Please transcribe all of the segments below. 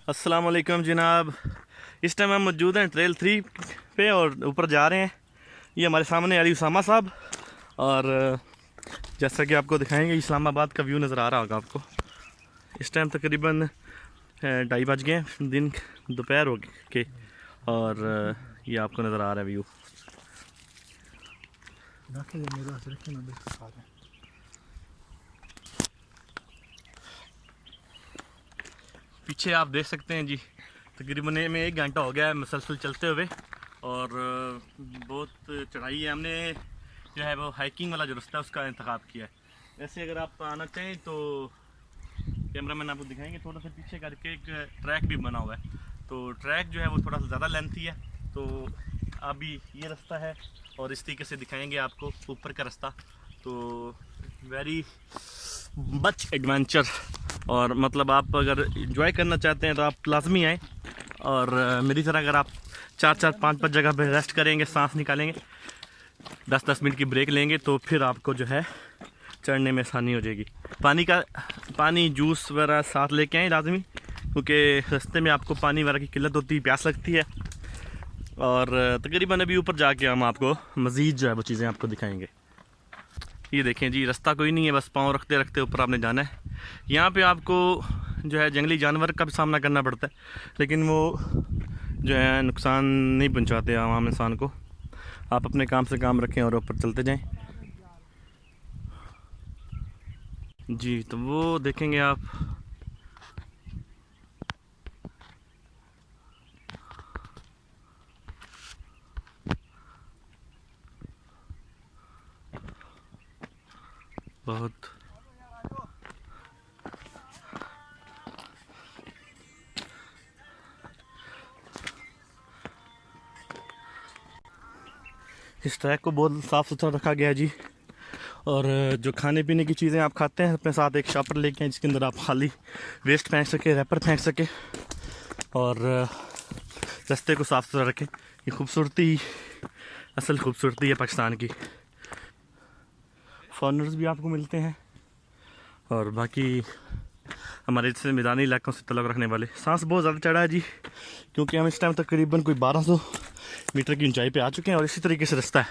अस्सलाम वालेकुम जनाब। इस टाइम हम मौजूद हैं ट्रेल 3 पे और ऊपर जा रहे हैं। ये हमारे सामने अली उसामा साहब, और जैसा कि आपको दिखाएंगे इस्लामाबाद का व्यू नज़र आ रहा होगा आपको। इस टाइम तकरीबन 2:30 बज गए दिन, दोपहर हो के, और ये आपको नज़र आ रहा है व्यू। पीछे आप देख सकते हैं जी, तकरीबन में 1 घंटा हो गया है मुसलसल चलते हुए, और बहुत चढ़ाई है। हमने जो है वो हाइकिंग वाला जो रास्ता है उसका इंतखाब किया है। वैसे अगर आप आना चाहें तो कैमरामैन आपको दिखाएंगे, थोड़ा सा पीछे करके एक ट्रैक भी बना हुआ है। तो ट्रैक जो है वो थोड़ा सा ज़्यादा लेंथी है। तो अभी ये रास्ता है और इस तरीके से दिखाएंगे आपको ऊपर का रास्ता। तो वेरी मच एडवेंचर, और मतलब आप अगर इंजॉय करना चाहते हैं तो आप लाजमी आएँ। और मेरी तरह अगर आप 4-4, 5-5 जगह पे रेस्ट करेंगे, सांस निकालेंगे, 10-10 मिनट की ब्रेक लेंगे, तो फिर आपको जो है चढ़ने में आसानी हो जाएगी। पानी जूस वगैरह साथ लेके आएँ लाजमी, क्योंकि रास्ते में आपको पानी वगैरह की किल्लत होती है, प्यास लगती है। और तकरीबन अभी ऊपर जाके हम आपको मज़ीद जो है वो चीज़ें आपको दिखाएंगे। ये देखें जी, रास्ता कोई नहीं है, बस पाँव रखते रखते ऊपर आपने जाना है। यहाँ पे आपको जो है जंगली जानवर का भी सामना करना पड़ता है, लेकिन वो जो है नुकसान नहीं पहुँचाते आम इंसान को। आप अपने काम से काम रखें और ऊपर चलते जाएं जी। तो वो देखेंगे आप, बहुत इस ट्रैक को बहुत साफ़ सुथरा रखा गया है जी। और जो खाने पीने की चीज़ें आप खाते हैं, अपने साथ एक शॉपर लेके आए जिसके अंदर आप खाली वेस्ट फेंक सके, रैपर फेंक सके, और रास्ते को साफ़ सुथरा रखें। ये खूबसूरती, असल खूबसूरती है पाकिस्तान की। फॉरनर्स भी आपको मिलते हैं, और बाकी हमारे जैसे मैदानी इलाकों से तल्लुक़ रखने वाले। सांस बहुत ज़्यादा चढ़ा है जी, क्योंकि हम इस टाइम तकरीबन कोई 1200 मीटर की ऊंचाई पे आ चुके हैं, और इसी तरीके से रास्ता है,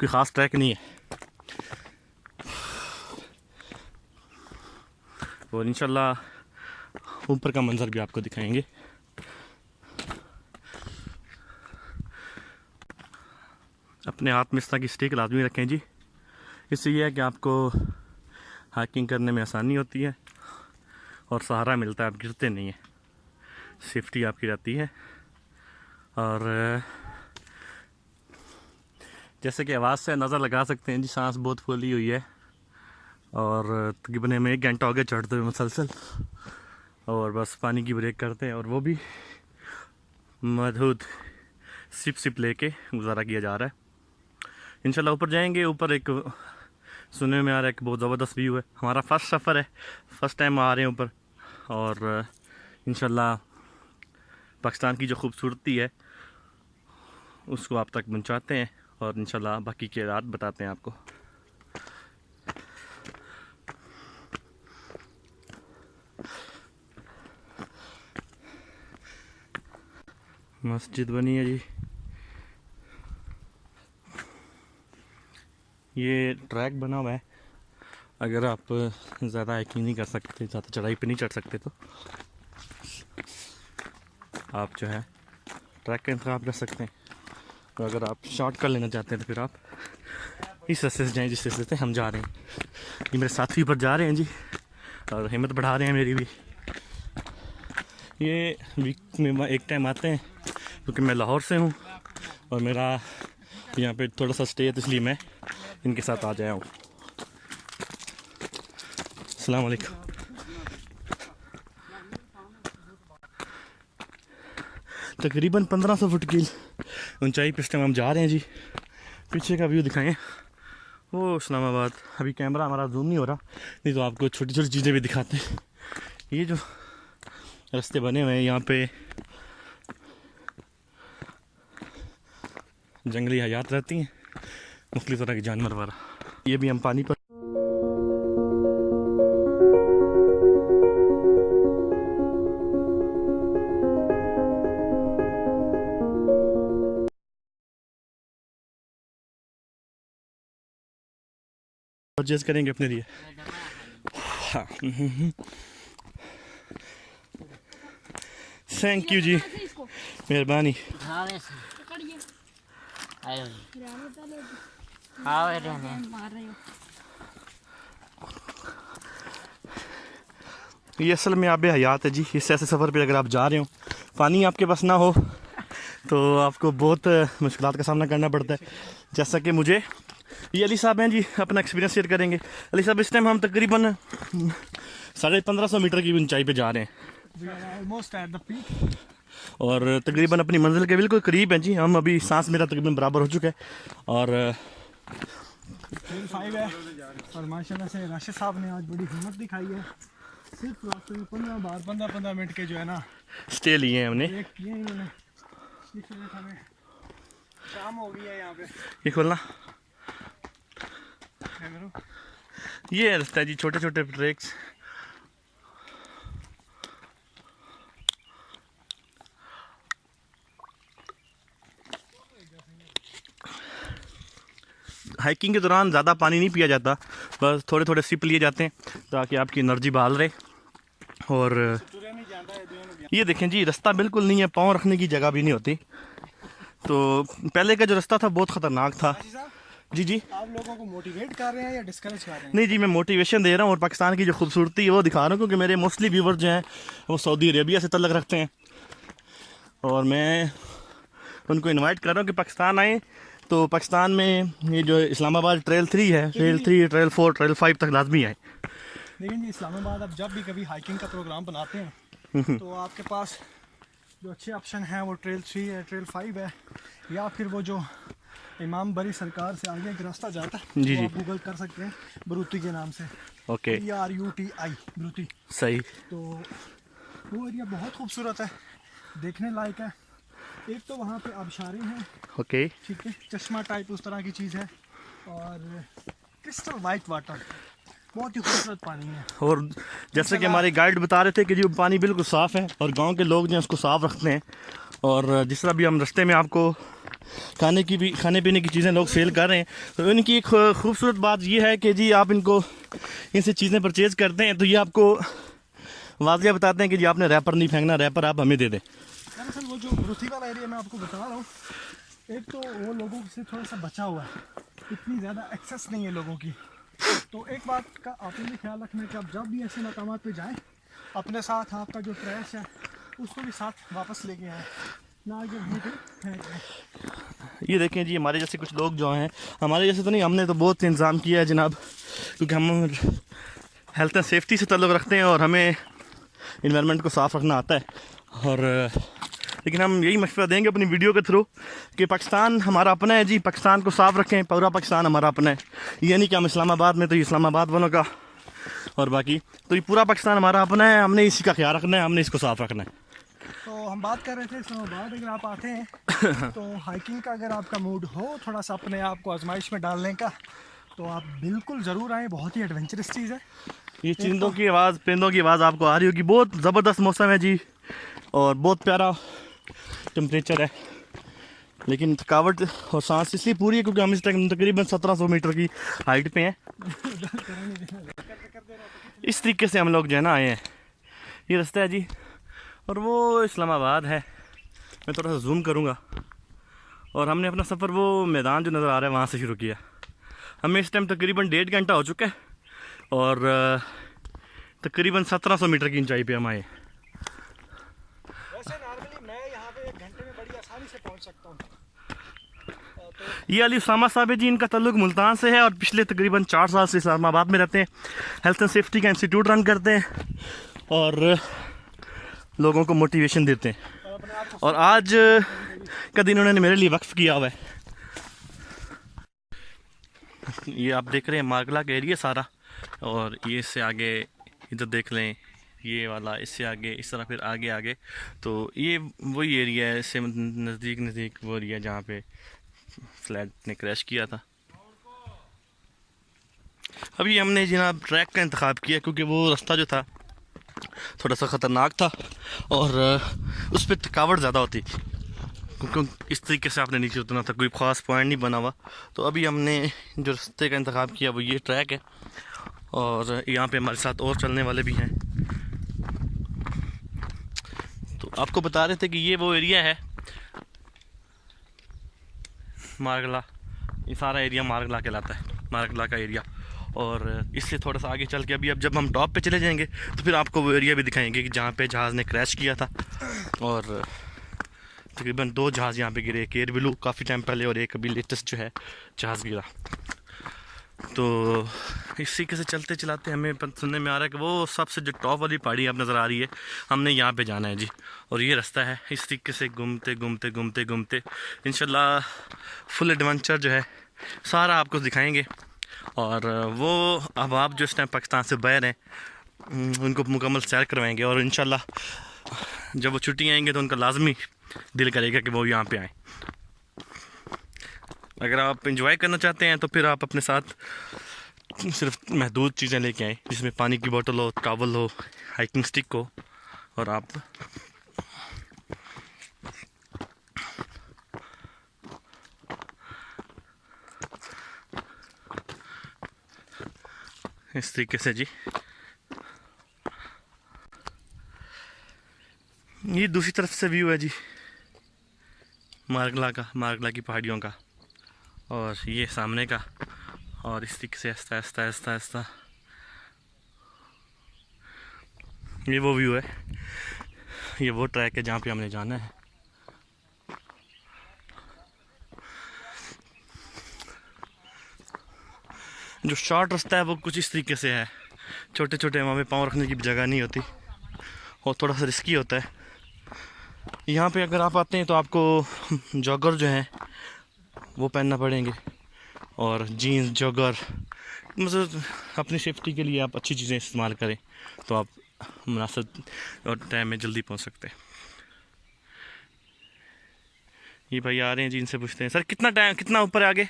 कोई ख़ास ट्रैक नहीं है। और इंशाल्लाह ऊपर का मंजर भी आपको दिखाएंगे। अपने हाथ में इस तरह की स्टिक लाजमी रखें जी, इससे यह है कि आपको हाइकिंग करने में आसानी होती है और सहारा मिलता है, आप गिरते नहीं हैं, सेफ्टी आपकी रहती है। और जैसे कि आवाज़ से अंदाज़ा लगा सकते हैं जी, सांस बहुत फूली हुई है, और तकरीबन में 1 घंटा हो गया चढ़ते हुए मुसलसल, और बस पानी की ब्रेक करते हैं, और वो भी महदूद सिप सिप लेके गुजारा किया जा रहा है। इंशाल्लाह ऊपर जाएंगे। ऊपर एक सुनने में आ रहा है कि बहुत ज़बरदस्त व्यू है। हमारा फर्स्ट सफ़र है, फ़र्स्ट टाइम आ रहे हैं ऊपर, और इंशाल्लाह पाकिस्तान की जो खूबसूरती है उसको आप तक पहुँचाते हैं, और इंशाल्लाह बाकी की रात बताते हैं आपको। मस्जिद बनी है जी। ये ट्रैक बना हुआ है, अगर आप ज़्यादा हाइकिंग नहीं कर सकते, ज़्यादा चढ़ाई पे नहीं चढ़ सकते, तो आप जो है ट्रैक का इंतज़ाम कर सकते हैं। और अगर आप शॉर्ट कर लेना चाहते हैं तो फिर आप इस रास्ते से जाएँ जिस रास्ते से हम जा रहे हैं। ये मेरे साथी पर जा रहे हैं जी, और हिम्मत बढ़ा रहे हैं मेरी भी। ये वीक में एक टाइम आते हैं, क्योंकि मैं लाहौर से हूँ और मेरा यहाँ पे थोड़ा सा स्टे है, तो इसलिए मैं इनके साथ आ जाया हूँ। अस्सलाम वालेकुम। तकरीबन 1500 फुट की ऊंचाई पे इस टाइम हम जा रहे हैं जी। पीछे का व्यू दिखाएं, वो इस्लामाबाद। अभी कैमरा हमारा जूम नहीं हो रहा, नहीं तो आपको छोटी छोटी चीज़ें भी दिखाते हैं। ये जो रास्ते बने हुए हैं यहाँ पे, जंगली हयात रहती हैं, मुख्तलिफ तरह के जानवर वगैरह। ये भी हम पानी पर परचेज करेंगे अपने लिए। हाँ, थैंक यू जी, मेहरबानी। ये असल में आब हयात है जी। इस ऐसे सफ़र पे अगर आप जा रहे हो, पानी आपके पास ना हो तो आपको बहुत मुश्किलात का सामना करना पड़ता है। जैसा कि मुझे, ये अली साहब हैं जी, अपना एक्सपीरियंस शेयर करेंगे। अली साहब, इस टाइम हम तकरीबन 1550 मीटर की ऊंचाई पे जा रहे हैं और तकरीबन अपनी मंजिल के बिल्कुल करीब हैं जी। हम अभी सांस मेरा तकरीबन बराबर हो चुका है और ट्रेल 5 है। और माशाल्लाह से राशिद साहब ने आज बड़ी हिम्मत दिखाई है। सिर्फ रास्ते में 15 मिनट के जो है ना स्टे लिए हैं हमने। किए इन्होंने। इस वजह हमें शाम हो गई है यहाँ पे। ये खोलना, ये रास्ता है जी, छोटे छोटे ट्रैक्स। हाइकिंग के दौरान ज़्यादा पानी नहीं पिया जाता, बस थोड़े थोड़े सिप लिए जाते हैं ताकि आपकी एनर्जी बहाल रहे। और ये देखें जी, रास्ता बिल्कुल नहीं है, पाँव रखने की जगह भी नहीं होती। तो पहले का जो रास्ता था बहुत ख़तरनाक था। जी जी, आप लोगों को मोटिवेट कर रहे हैं या डिस्करेज कर रहे हैं? नहीं जी, मैं मोटिवेशन दे रहा हूँ और पाकिस्तान की जो खूबसूरती है वो दिखा रहा हूँ, क्योंकि मेरे मोस्टली व्यूवर जो हैं वो सऊदी अरेबिया से तल्लुक़ रखते हैं और मैं उनको इनवाइट कर रहा हूँ कि पाकिस्तान आएँ। तो पाकिस्तान में ये जो इस्लामाबाद ट्रेल 3 है, ट्रेल 3, ट्रेल 4, ट्रेल 5 तक लाजमी आए। लेकिन जी इस्लामाबाद आप जब भी कभी हाइकिंग का प्रोग्राम बनाते हैं तो आपके पास जो अच्छे ऑप्शन हैं वो ट्रेल 3 है, ट्रेल 5 है, या फिर वो जो इमाम बरी सरकार से आगे एक रास्ता जाता है जी वो जी, आप गूगल कर सकते हैं, बरूती के नाम से। Okay, BRUTI, बरूती। सही। तो वो एरिया बहुत खूबसूरत है, देखने लायक है। एक तो वहाँ पे आबशारें हैं, ओके, ठीक है, चश्मा टाइप उस तरह की चीज़ है, और क्रिस्टल वाइट वाटर, बहुत ही खूबसूरत पानी है। और जैसे कि हमारे गाइड बता रहे थे कि जो पानी बिल्कुल साफ़ है और गांव के लोग जो हैं उसको साफ़ रखते हैं। और जिस तरह भी हम रास्ते में आपको खाने पीने की चीज़ें लोग सेल कर रहे हैं, तो इनकी एक खूबसूरत बात ये है कि जी आप इनसे चीज़ें परचेज़ करते हैं तो ये आपको वाज़िया बताते हैं कि जी आपने रैपर नहीं फेंकना, रैपर आप हमें दे दें। दरअसल वो जो बरूती वाला एरिया मैं आपको बता रहा हूँ, एक तो वो लोगों से थोड़ा सा बचा हुआ है, इतनी ज़्यादा एक्सेस नहीं है लोगों की। तो एक बात का आपने भी ख्याल रखना है कि आप जब भी ऐसे मकामात पे जाएं, अपने साथ आपका जो ट्रैश है उसको भी साथ वापस लेके आएँ, ना कि वहीं पे फेंक दें। ये देखें जी, हमारे जैसे कुछ लोग जो हैं, हमारे जैसे तो नहीं, हमने तो बहुत इंतज़ाम किया है जनाब, क्योंकि हम हेल्थ एंड सेफ्टी से ताल्लुक़ रखते हैं और हमें इन्वायरमेंट को साफ़ रखना आता है। और लेकिन हम यही मशवरा देंगे अपनी वीडियो के थ्रू कि पाकिस्तान हमारा अपना है जी, पाकिस्तान को साफ़ रखें, पूरा पाकिस्तान हमारा अपना है। ये नहीं कि हम इस्लामाबाद में तो ये इस्लामाबाद वालों का और बाकी तो ये पूरा पाकिस्तान हमारा अपना है, हमने इसी का ख्याल रखना है, हमने इसको साफ़ रखना है। तो हम बात कर रहे थे इस्लामाबाद अगर आप आते हैं तो हाइकिंग का अगर आपका मूड हो थोड़ा सा अपने आप को आजमाइश में डालने का, तो आप बिल्कुल ज़रूर आएँ, बहुत ही एडवेंचरस चीज़ है। ये चींदों की आवाज़, परिंदों की आवाज़ आपको आ रही होगी। बहुत ज़बरदस्त मौसम है जी और बहुत प्यारा टेम्परेचर है, लेकिन थकावट और सांस इसलिए पूरी है क्योंकि हम इस टाइम तकरीबन 1700 मीटर की हाइट पे हैं। इस तरीके से हम लोग जो है ना आए हैं। ये रास्ता है जी और वो इस्लामाबाद है। मैं थोड़ा सा जूम करूँगा और हमने अपना सफ़र वो मैदान जो नज़र आ रहा है वहाँ से शुरू किया। हमें इस टाइम तकरीबन 1.5 घंटा हो चुका है और तकरीबन 1700 मीटर की ऊंचाई पे हम आए। वैसे नॉर्मली मैं यहाँ पे 1 घंटे में बड़ी आसानी से पहुँच सकता हूँ। ये अली उसामा साहब जी, इनका ताल्लुक मुल्तान से है और पिछले तकरीबन 4 साल से इस्लामाबाद में रहते हैं। हेल्थ एंड सेफ्टी का इंस्टीट्यूट रन करते हैं और लोगों को मोटिवेशन देते हैं। और आज का दिन उन्होंने मेरे लिए वक्फ किया हुआ है। ये आप देख रहे हैं मार्गला का एरिया सारा, और ये इससे आगे इधर देख लें, ये वाला इससे आगे, इस तरह फिर आगे आगे, तो ये वही एरिया है, इससे नज़दीक वो एरिया जहाँ पे फ्लैट ने क्रैश किया था। अभी हमने जनाब ट्रैक का इंतखाब किया क्योंकि वो रास्ता जो था थोड़ा सा ख़तरनाक था और उस पर थकावट ज़्यादा होती थी क्योंकि इस तरीके से आपने नीचे उतरना था, कोई ख़ास पॉइंट नहीं बना हुआ। तो अभी हमने जो रास्ते का इंतखाब किया वो ये ट्रैक है और यहाँ पे हमारे साथ और चलने वाले भी हैं। तो आपको बता रहे थे कि ये वो एरिया है मारगला, ये सारा एरिया मारगला कहलाता है, मारगला का एरिया। और इससे थोड़ा सा आगे चल के अभी अब जब हम टॉप पे चले जाएंगे तो फिर आपको वो एरिया भी दिखाएंगे कि जहाँ पे जहाज़ ने क्रैश किया था। और तकरीबन 2 जहाज़ यहाँ पे गिरे, एक एयर ब्लू काफ़ी टाइम पहले और एक अभी लेटेस्ट जो है जहाज़ गिरा। तो इस तरीके से चलते चलाते हमें सुनने में आ रहा है कि वो सबसे जो टॉप वाली पहाड़ी आप नज़र आ रही है, हमने यहाँ पे जाना है जी। और ये रास्ता है, इस तरीके से घूमते घूमते घूमते घूमते इंशाल्लाह फुल एडवेंचर जो है सारा आपको दिखाएंगे। और वो अब आप जो इस टाइम पाकिस्तान से बाहर हैं उनको मुकम्मल सैर करवाएंगे और इंशाल्लाह जब वो छुट्टी आएंगे तो उनका लाजमी दिल करेगा कि वो यहाँ पे आएँ। अगर आप इंजॉय करना चाहते हैं तो फिर आप अपने साथ सिर्फ महदूद चीज़ें लेके आएँ, जिसमें पानी की बोतल हो, टॉवल हो, हाइकिंग स्टिक हो, और आप इस तरीके से जी। ये दूसरी तरफ से व्यू है जी मारगला का, मारगला की पहाड़ियों का, और ये सामने का। और इस तरीके से आस्ता आस्ता आस्ता आस्ता ये वो व्यू है, ये वो ट्रैक है जहाँ पे हमने जाना है। जो शॉर्ट रास्ता है वो कुछ इस तरीके से है, छोटे छोटे वहाँ पे पाँव रखने की भी जगह नहीं होती और थोड़ा सा रिस्की होता है। यहाँ पे अगर आप आते हैं तो आपको जॉगर जो हैं वो पहनना पड़ेंगे और जीन्स जॉगर, मतलब अपनी सेफ्टी के लिए आप अच्छी चीज़ें इस्तेमाल करें तो आप मुनासिब और टाइम में जल्दी पहुँच सकते हैं। ये भाई आ रहे हैं जी, इनसे पूछते हैं सर कितना टाइम, कितना ऊपर है आगे?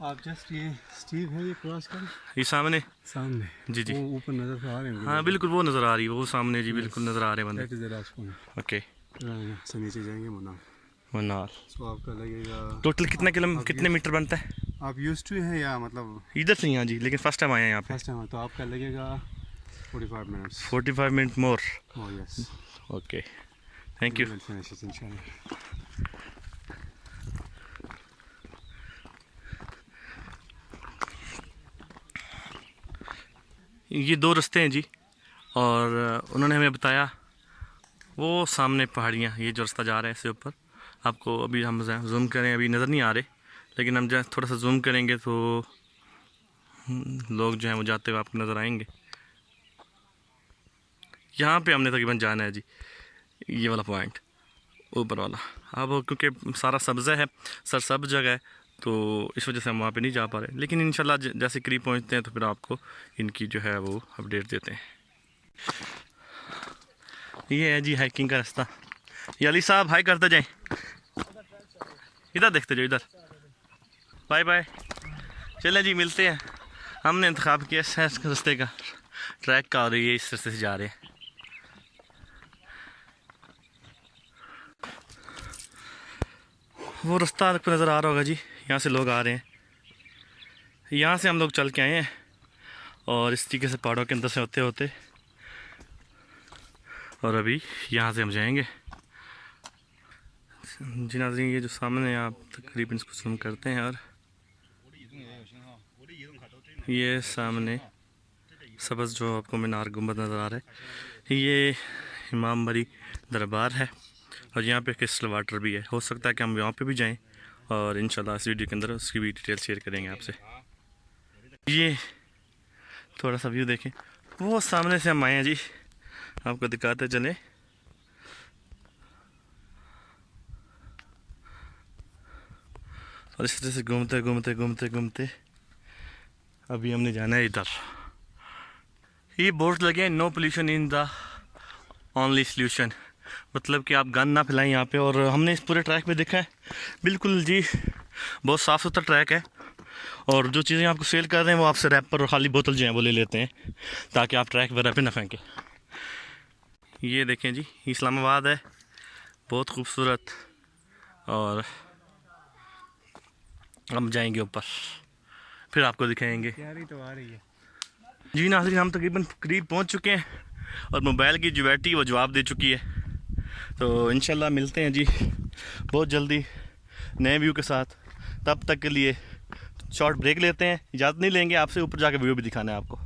आप जस्ट ये स्टीव है, ये क्रॉस कर ये सामने सामने जी वो ऊपर नजर आ रहे हैं। हाँ बिल्कुल वो नज़र आ रही है, वो सामने जी बिल्कुल नज़र आ रहे हैं बंदे। ओके से नीचे जाएंगे मनाल। तो आपका लगेगा टोटल कितने मीटर बनता है? आप यूज्ड टू हैं या मतलब इधर से यहाँ जी, लेकिन फर्स्ट टाइम आए हैं यहाँ पे। फर्स्ट टाइम, तो आपका लगेगा 45 minutes. 45 minute more. Oh yes, okay thank you. ये 2 रास्ते हैं जी और उन्होंने हमें बताया वो सामने पहाड़ियाँ, ये जो रास्ता जा रहा है इससे ऊपर आपको अभी हम जूम करें अभी नज़र नहीं आ रहे, लेकिन हम जब थोड़ा सा जूम करेंगे तो लोग जो हैं वो जाते हुए आपको नज़र आएंगे। यहाँ पे हमने तकरीबन जाना है जी, ये वाला पॉइंट ऊपर वाला। अब क्योंकि सारा सब्ज़ा है, सब जगह है, तो इस वजह से हम वहाँ पे नहीं जा पा रहे, लेकिन इंशाल्लाह जैसे करीब पहुँचते हैं तो फिर आपको इनकी जो है वो अपडेट देते हैं। ये है जी हाइकिंग का रास्ता। ये अली साहब हाई करते जाएं, इधर देखते जाओ इधर। बाय बाय, चलें जी मिलते हैं। हमने इंतखाब किया इस रास्ते का, ट्रैक का, और ये इस रास्ते से जा रहे हैं। वो रास्ता आपको नज़र आ रहा होगा जी, यहाँ से लोग आ रहे हैं, यहाँ से हम लोग चल के आए हैं और इस तरीके से पहाड़ों के अंदर से होते होते और अभी यहाँ से हम जाएंगे। जी नाज़रीन, ये जो सामने आप तकरीबन इसको जूम करते हैं और ये सामने सब्ज़ जो आपको मीनार गुंबद नज़र आ रहा है, ये इमाम बरी दरबार है और यहाँ पे क्रिस्टल वाटर भी है। हो सकता है कि हम यहाँ पे भी जाएं और इंशाल्लाह इस वीडियो के अंदर उसकी भी डिटेल शेयर करेंगे आपसे। ये थोड़ा सा व्यू देखें, वो सामने से हम आए हैं जी, आपको दिखाते चले। और इस तरह से घूमते घूमते घूमते घूमते अभी हमने जाना है इधर। ये बोर्ड लगे हैं, no pollution in the only solution, मतलब कि आप गंद ना फैलाएं यहाँ पे। और हमने इस पूरे ट्रैक पे देखा है बिल्कुल जी बहुत साफ़ सुथरा ट्रैक है। और जो चीज़ें आपको सेल कर रहे हैं वो आपसे रैपर और खाली बोतल जो है वो ले लेते हैं ताकि आप ट्रैक वगैरह पे ना फेंकें। ये देखें जी इस्लामाबाद है, बहुत खूबसूरत। और हम जाएंगे ऊपर, फिर आपको दिखाएंगे। तैयारी तो आ रही है जी नाज़रीन, हम तकरीबन करीब पहुंच चुके हैं और मोबाइल की जो बैटरी वो जवाब दे चुकी है। तो इंशाल्लाह मिलते हैं जी बहुत जल्दी नए व्यू के साथ। तब तक के लिए शॉर्ट ब्रेक लेते हैं, इजाज़त नहीं लेंगे आपसे, ऊपर जाके व्यू भी दिखाना है आपको।